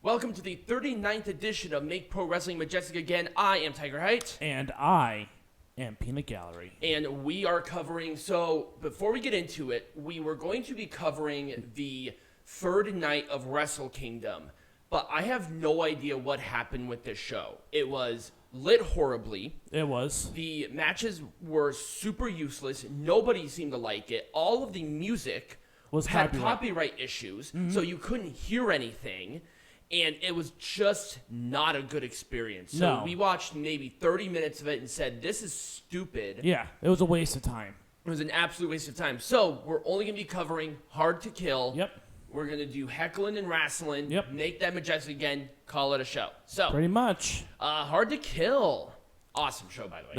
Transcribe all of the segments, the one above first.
Welcome to the 39th edition of Make Pro Wrestling Majestic Again. I am Tiger Height. And I am Peanut Gallery. And we are covering, so before we get into it, we were going to be covering the third night of Wrestle Kingdom. But I have no idea what happened with this show. It was lit horribly. It was. The matches were super useless. Nobody seemed to like it. All of the music had copyright issues, so you couldn't hear anything. And it was just not a good experience. So we watched maybe 30 minutes of it and said, this is stupid. Yeah, it was a waste of time. It was an absolute waste of time. So we're only going to be covering Hard to Kill. Yep. We're going to do heckling and wrestling. Yep. Make that Majestic again. Call it a show. So pretty much. Hard to Kill. Awesome show, by the way.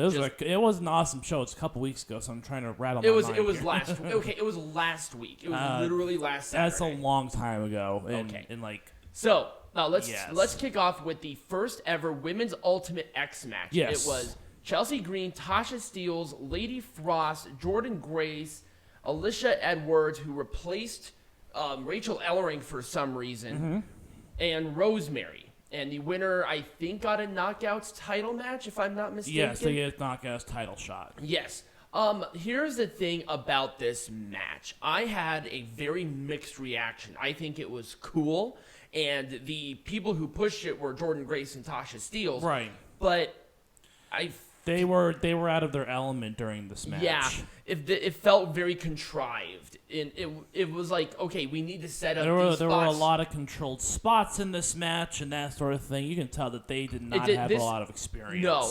It was an awesome show. It's a couple weeks ago, so I'm trying to rattle my mind. It was last week. Okay, it was last week. It was literally last Saturday. That's a long time ago. So now let's kick off with the first ever Women's Ultimate X match. Yes. It was Chelsea Green, Tasha Steelz, Lady Frost, Jordynne Grace, Alisha Edwards, who replaced Rachel Ellering for some reason, and Rosemary. And the winner, I think, got a Knockouts title match, if I'm not mistaken. Yes, they get a Knockouts title shot. Yes. Here's the thing about this match. I had a very mixed reaction. I think it was cool, and the people who pushed it were Jordynne Grace and Tasha Steelz. Right. But they were out of their element during this match. Yeah, it felt very contrived, and it was like, okay, we need to set up these spots. There were a lot of controlled spots in this match and that sort of thing. You can tell that they did not have a lot of experience. No,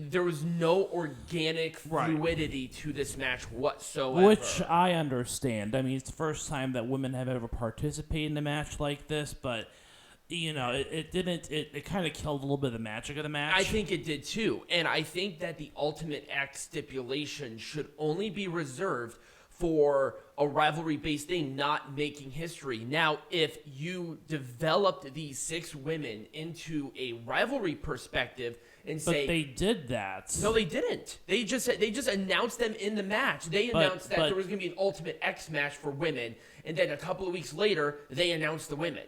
there was no organic fluidity to this match whatsoever. Which I understand. I mean, it's the first time that women have ever participated in a match like this, but it kind of killed a little bit of the magic of the match. I think it did too. And I think that the Ultimate X stipulation should only be reserved for a rivalry-based thing, not making history. Now, if you developed these 6 women into a rivalry perspective and But they did that. No, they didn't. They just announced them in the match. They announced that there was going to be an Ultimate X match for women, and then a couple of weeks later, they announced the women.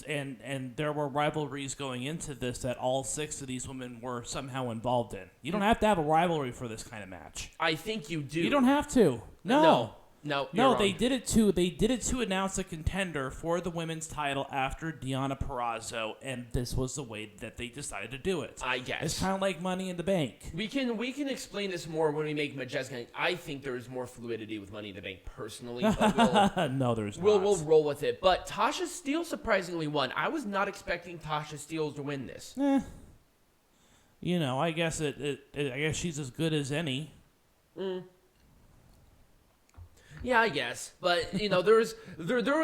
And there were rivalries going into this that all 6 of these women were somehow involved in. You don't have to have a rivalry for this kind of match. I think you do. You don't have to. No. No, they did it to announce a contender for the women's title after Deonna Purrazzo, and this was the way that they decided to do it. I guess it's kind of like Money in the Bank. We can explain this more when we make Majestic. I think there is more fluidity with Money in the Bank personally. But no, there's not. We'll roll with it. But Tasha Steelz surprisingly won. I was not expecting Tasha Steelz to win this. I guess I guess she's as good as any. Yeah, I guess. But, there was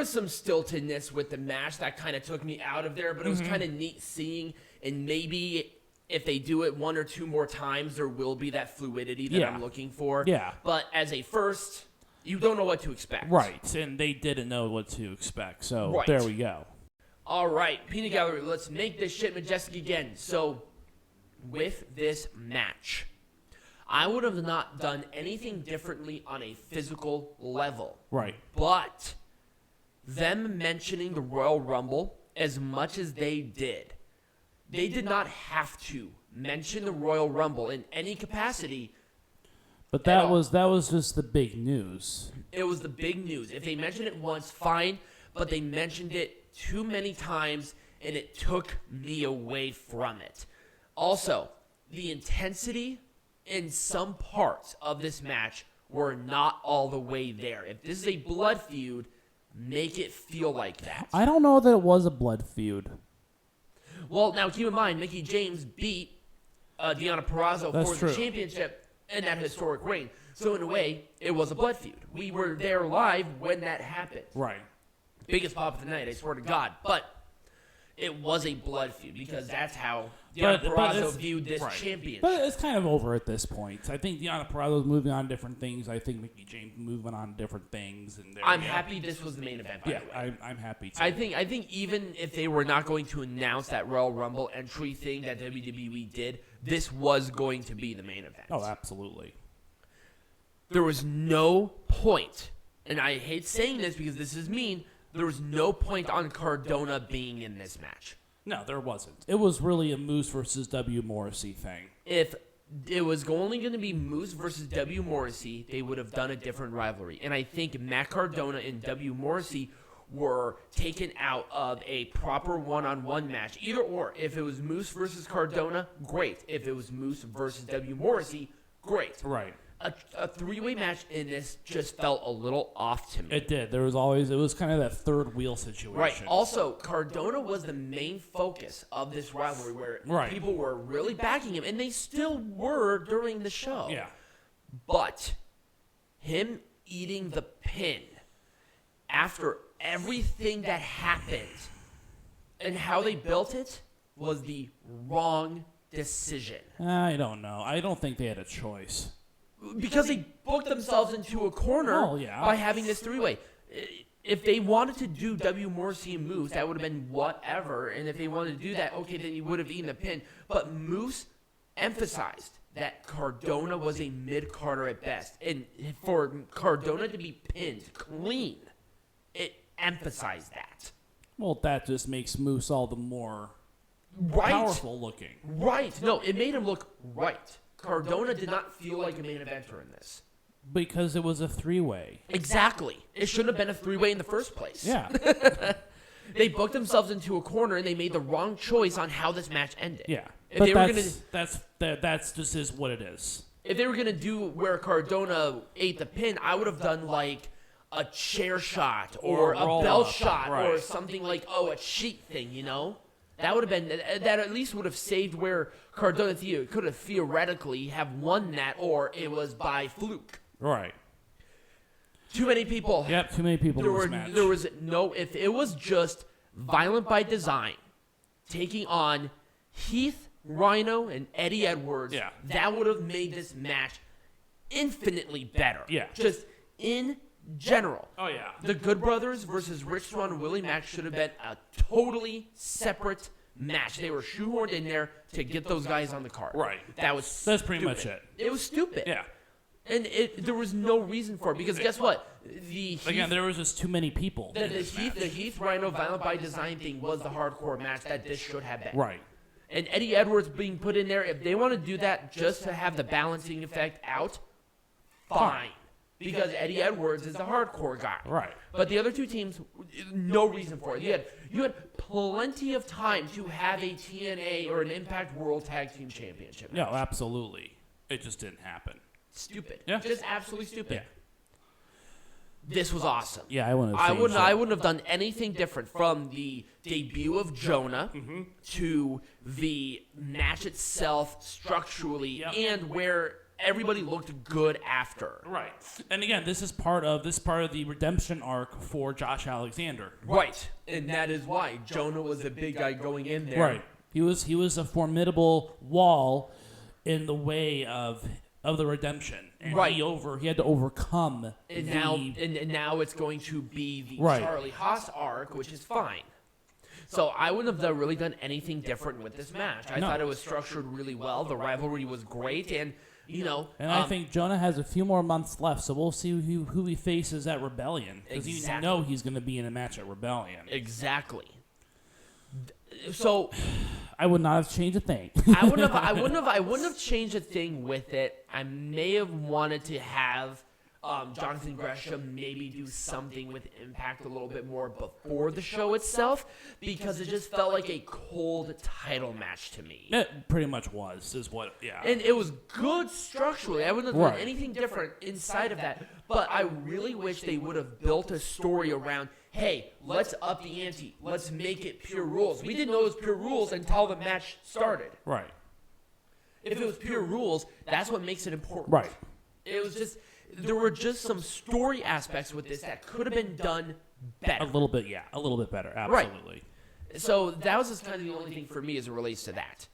some stiltedness with the match that kind of took me out of there, but it was kind of neat seeing, and maybe if they do it 1 or 2 more times, there will be that fluidity that I'm looking for. Yeah. But as a first, you don't know what to expect. Right, and they didn't know what to expect, so there we go. All right, Peanut Gallery, let's make this shit Majestic again. So, with this match, I would have not done anything differently on a physical level. Right. But them mentioning the Royal Rumble as much as they did not have to mention the Royal Rumble in any capacity. But that was just the big news. It was the big news. If they mentioned it once, fine, but they mentioned it too many times, and it took me away from it. Also, the intensity in some parts of this match were not all the way there. If this is a blood feud, make it feel like that. I don't know that it was a blood feud. Well, now keep in mind, Mickie James beat Deonna Purrazzo for the championship in that historic reign. So in a way, it was a blood feud. We were there live when that happened. Right. Biggest pop of the night, I swear to God. But it was a blood feud because that's how Deonna Purrazzo viewed this championship. But it's kind of over at this point. I think Deonna Purrazzo's moving on to different things. I think Mickie James moving on to different things. And I'm happy this was the main event, by the way. I'm happy too. I think even if they were not going to announce that Royal Rumble entry thing that WWE did, this was going to be the main event. Oh, absolutely. There was no point, and I hate saying this because this is mean, there was no point on Cardona being in this match. No, there wasn't. It was really a Moose versus W. Morrissey thing. If it was only going to be Moose versus W. Morrissey, they would have done a different rivalry. And I think Mack Cardona and W. Morrissey were taken out of a proper one-on-one match. Either or. If it was Moose versus Cardona, great. If it was Moose versus W. Morrissey, great. Right. A three-way match in this just felt a little off to me. It did. It was kind of that third wheel situation. Right. Also, Cardona was the main focus of this rivalry where people were really backing him, and they still were during the show. Yeah. But him eating the pin after everything that happened and how they built it was the wrong decision. I don't know. I don't think they had a choice. Because they booked themselves into a corner by having this three-way. If they wanted to do W. Morrissey and Moose, that would have been whatever. And if they wanted to do that, okay, then you would have eaten the pin. But Moose emphasized that Cardona was a mid-carder at best. And for Cardona to be pinned clean, it emphasized that. Well, that just makes Moose all the more powerful looking. Right. No, it made him look right. Cardona did not feel like a main eventer in this. Because it was a three-way. Exactly. It shouldn't have been a three-way in the first place. Yeah. They booked themselves into a corner, and they made the wrong choice on how this match ended. Yeah. If but they that's just is what it is. If they were going to do where Cardona ate the pin, I would have done like a chair shot or a bell shot or something like, a cheat thing, you know? That would have been, that at least would have saved where Cardona could have theoretically have won that, or it was by fluke. Right. Too many people. Yep, too many people in this match. There was no, if it was just Violent by Design taking on Heath, Rhino, and Eddie Edwards, that would have made this match infinitely better. Yeah. Just in general. Oh, yeah. The Good Brothers versus Rich Swann and Willie Mack should have been a totally separate match. They were shoehorned in there to get those guys on the card. Right. That's pretty much it. It was stupid. Yeah. And there was no reason for it because guess what? There was just too many people. The Heath Rhino Violent by Design thing was the hardcore match that this should have been. Right. And Eddie Edwards being put in there, if they want to do that just to have the balancing effect out, fine. Because Eddie Edwards is the hardcore guy. Right. But the other two teams, no reason for it. You had plenty of time to have a TNA or an Impact World Tag Team Championship match. No, absolutely. It just didn't happen. Stupid. Yeah. Just absolutely stupid. Yeah. This was awesome. Yeah, I wouldn't have done anything different from the debut of Jonah to the match itself structurally and where everybody looked good after. Right. And again, this is part of the redemption arc for Josh Alexander. Right. And that is why Jonah was a big guy going in there. Right. He was a formidable wall in the way of the redemption. And he had to overcome and now it's going to be the Charlie Haas arc, which is fine. So I wouldn't have really done anything different with this match. I thought it was structured really well. The rivalry was great, and I think Jonah has a few more months left, so we'll see who he faces at Rebellion. Because you know he's going to be in a match at Rebellion. Exactly. So I would not have changed a thing. I wouldn't have changed a thing with it. I may have wanted to have Jonathan Gresham maybe do something with Impact a little bit more before the show itself, because it just felt like a cold title match to me. It pretty much was, And it was good structurally. I wouldn't have done anything different inside of that, but I really wish they would have built a story around, hey, let's up the ante. Let's make it pure rules. We didn't know it was pure rules until the match started. Right. If it was pure rules, that's what makes it important. Right. It was just, there were just some story aspects with this that could have been done better. A little bit better, absolutely. Right. So that was just kind of the only thing for me as it relates to that.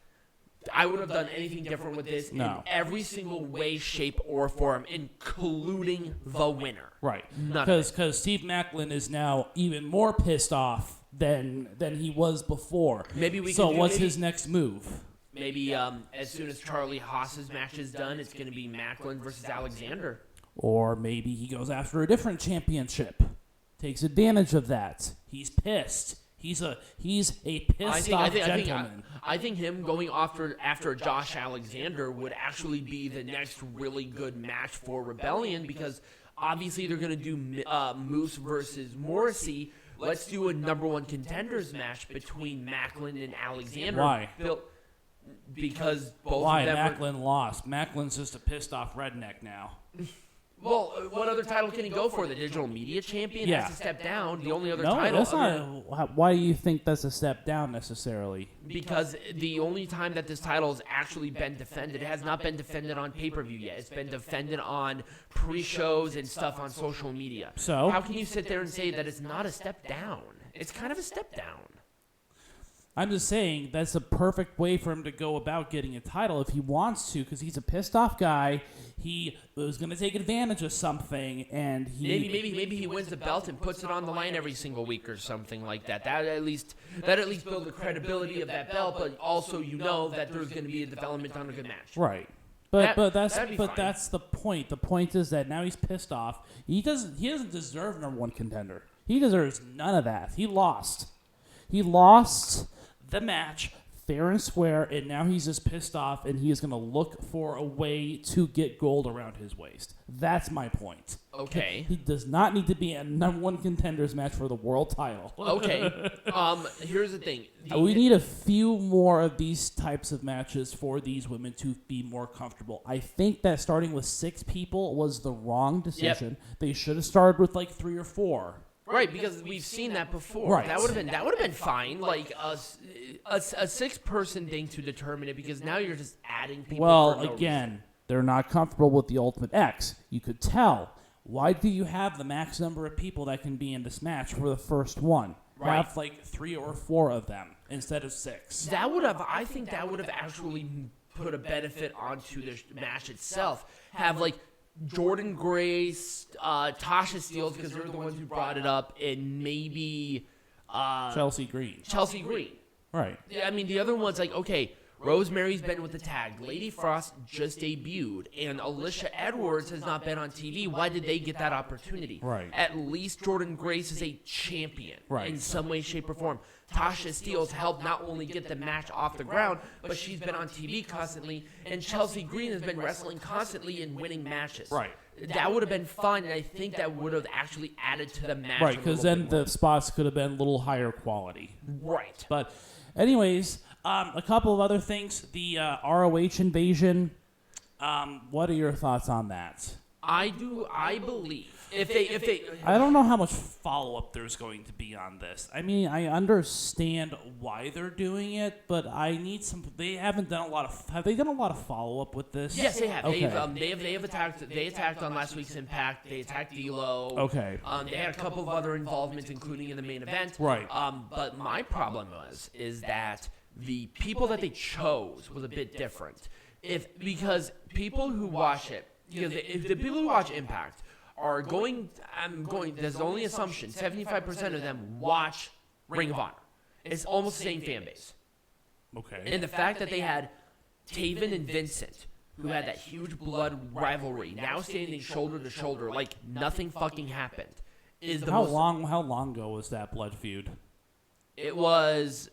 I wouldn't have done anything different with this in every single way, shape, or form, including the winner. Right. Because Steve Maclin is now even more pissed off than he was before. What's his next move? Maybe as soon as Charlie Haas's match is done, it's going to be Maclin versus Alexander. Or maybe he goes after a different championship. takes advantage of that. He's pissed. He's a pissed off gentleman. I think him going after Josh Alexander would actually be the next really good match for Rebellion, because obviously they're going to do Moose versus Morrissey. Let's do a number one contenders match between Maclin and Alexander. Why? Because both Why? of them Maclin lost. Maclin's just a pissed off redneck now. Well, what other title can he go for? The digital media champion has to step down. The only other title. That's not. Why do you think that's a step down necessarily? Because the only time that this title has actually been defended, it has not been defended on pay-per-view yet. It's been defended on pre-shows and stuff on social media. So how can you sit there and say that it's not a step down? It's kind of a step down. I'm just saying that's a perfect way for him to go about getting a title if he wants to, because he's a pissed off guy. He was going to take advantage of something, and maybe he wins the belt and puts it on the line every single week or something like that. That at least builds the credibility of that belt, but also that there's going to be a development on a good match. Right. But that's the point. The point is that now he's pissed off. He doesn't deserve number one contender. He deserves none of that. He lost. He lost the match fair and square, and now he's just pissed off, and he is going to look for a way to get gold around his waist. That's my point. Okay. He does not need to be a number one contenders match for the world title. Okay. Here's the thing. We need a few more of these types of matches for these women to be more comfortable. I think that starting with 6 people was the wrong decision. Yep. They should have started with like 3 or 4. Right, because we've seen that before. Right. That would have been fine, like a 6-person thing to determine it, because now you're just adding people. Well, for no again, reason. They're not comfortable with the Ultimate X. You could tell. Why do you have the max number of people that can be in this match for the first one? Right. Have like 3 or 4 of them instead of 6. I think that would have actually put a benefit onto the match itself. Have like Jordynne Grace, Tasha Steelz, because they're the ones who brought it up, and maybe Chelsea Green. Right. I mean, the other one's like, okay, Rosemary's been with the tag. Lady Frost just debuted, and Alisha Edwards has not been on TV. Why did they get that opportunity? Right. At least Jordynne Grace is a champion in some way, shape, or form. Tasha Steelz helped not only get the match off the ground, but she's been on TV constantly, and Chelsea Green has been wrestling constantly and winning matches. Right. That would have been fun, and I think that would have actually added to the match. Right, because then the spots could have been a little higher quality. Right. But anyways, a couple of other things. The ROH Invasion, what are your thoughts on that? I believe if they I don't know how much follow-up there's going to be on this. I mean, I understand why they're doing it, but I need some. They haven't done a lot of. Have they done a lot of follow-up with this? Yes, they have. Okay. They have attacked. They attacked on last week's Impact. They attacked D'Lo. Okay. They had a couple of other involvements, including in the main event. Right. But my problem is that the people that they chose was a bit different. Because people who watch it. If the people who watch Impact are there's the only assumption, 75% of them watch Ring of Honor. It's almost the same fan base. Okay. And the fact that they had Taven and Vincent, who had that huge blood rivalry, now standing shoulder to shoulder like nothing fucking happened, is the How long ago was that blood feud? It was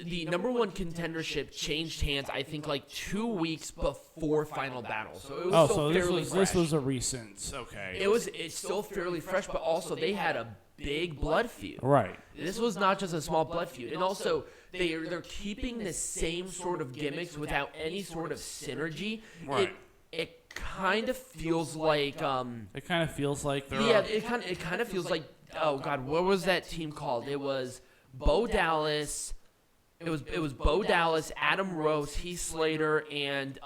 the number one contendership changed hands, I think, like 2 weeks before Final Battle. So it was still fairly fresh. This was a recent. Okay. It's still fairly fresh, but also they had a big blood feud. Right. This was not just a small blood feud, and also they're keeping the same sort of gimmicks without any sort of synergy. Right. It kind of feels like It kind of feels like they're. Yeah. It kind of feels like, oh God, what was that team called? It was Bo Dallas. It was Bo Dallas, Adam Rose, Heath Slater, and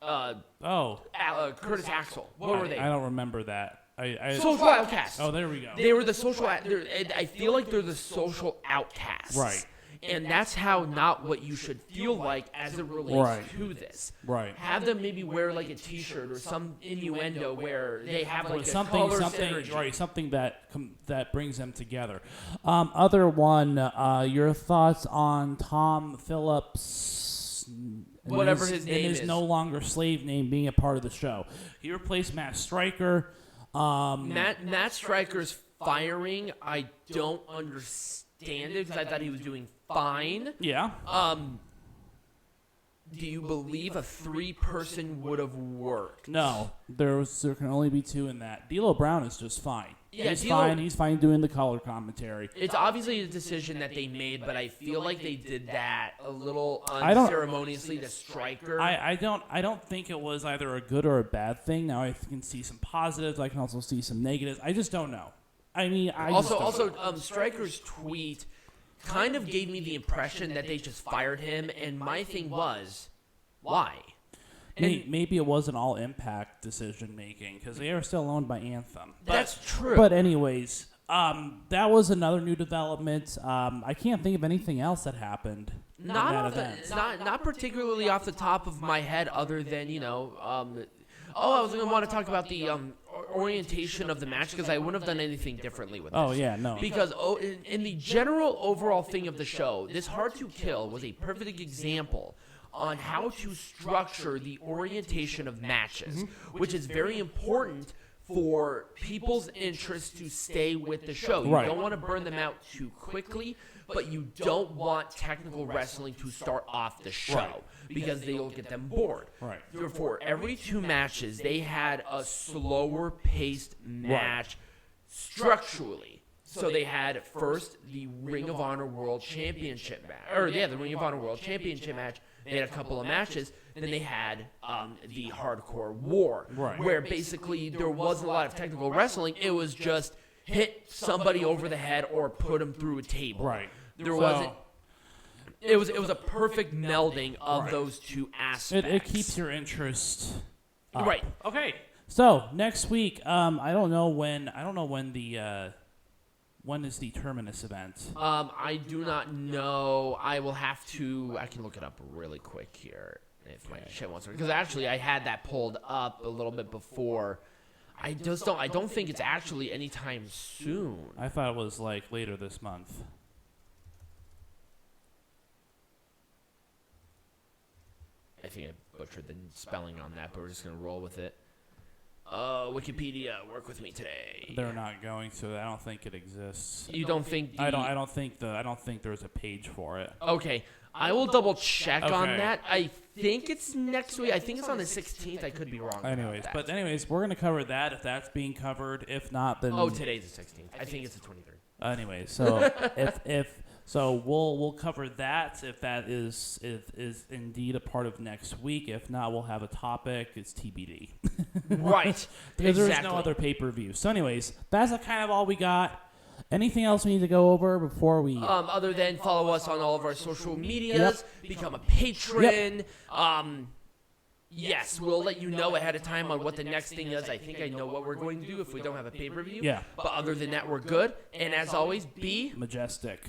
Curtis Axel. What were they? I don't remember that. Social Outcasts. Oh, there we go. They were the social. I feel like they're the social outcasts. Right. And that's how not what you should feel like as it relates to this. Right. Have them maybe wear like a T-shirt or some innuendo where they have like something, synergy. right? Something that brings them together. Other one. Your thoughts on Tom Phillips? Whatever his name is. His no longer slave name being a part of the show. He replaced Matt Striker. Matt Stryker's firing, I don't understand it because I thought he was doing fine. Yeah. Do you believe a 3-person would have worked? No, there can only be 2 in that. D'Lo Brown is just fine. Yeah, he's fine. He's fine doing the color commentary. It's obviously a decision that they made, but I feel like they did that a little unceremoniously to Stryker. I don't think it was either a good or a bad thing. Now I can see some positives. I can also see some negatives. I just don't know. I mean, Stryker's tweet kind of gave me the impression that they just fired him, and my thing was, why? Maybe it wasn't all Impact decision making because they are still owned by Anthem. That's true. But anyways, that was another new development. I can't think of anything else that happened. Not particularly off the top of my head, other than I was going to want to talk about the orientation of the match because I wouldn't have done anything differently with this. Oh, yeah, no. Because in the general overall thing of the show, this Hard to Kill was a perfect example on how to structure the orientation of matches, which is very important for people's interest to stay with the show. You don't want to burn them out too quickly, but you don't want technical wrestling to start off the show because they'll get them bored. Right. Therefore, every 2 matches, they had a slower paced match structurally. So they had first the Ring of Honor World Championship match, the Ring of Honor World Championship match. They had a couple of matches. Then they had the Hardcore War, where basically there wasn't a lot of technical wrestling. It was just hit somebody over the head or put them through a table. Right. There wasn't. It was a perfect melding of those 2 aspects. It keeps your interest up. Right. Okay. So next week, I don't know when the. When is the Terminus event? I do not know. I can look it up really quick here if my shit wants to. Because actually, I had that pulled up a little bit before. I don't think it's actually anytime soon. I thought it was like later this month. I think I butchered the spelling on that, but we're just gonna roll with it. Wikipedia, work with me today. They're not going to. I don't think it exists. You don't think? I don't think there's a page for it. Okay, I will double check on that. I think it's next week. I think it's on the 16th. I could be wrong. Anyways, we're gonna cover that if that's being covered. If not, then today's the 16th. I think it's the 23rd. Anyways, so So we'll cover that if that is indeed a part of next week. If not, we'll have a topic. It's TBD. Right. Because there's no other pay-per-view. So anyways, that's kind of all we got. Anything else we need to go over before we... other than follow us on all of our social medias, become a patron. Yes, we'll let you know ahead of time on what the next thing is. I think I know what we're going to do if we don't have a pay-per-view. Yeah. But other than that, we're good. And as always, be majestic.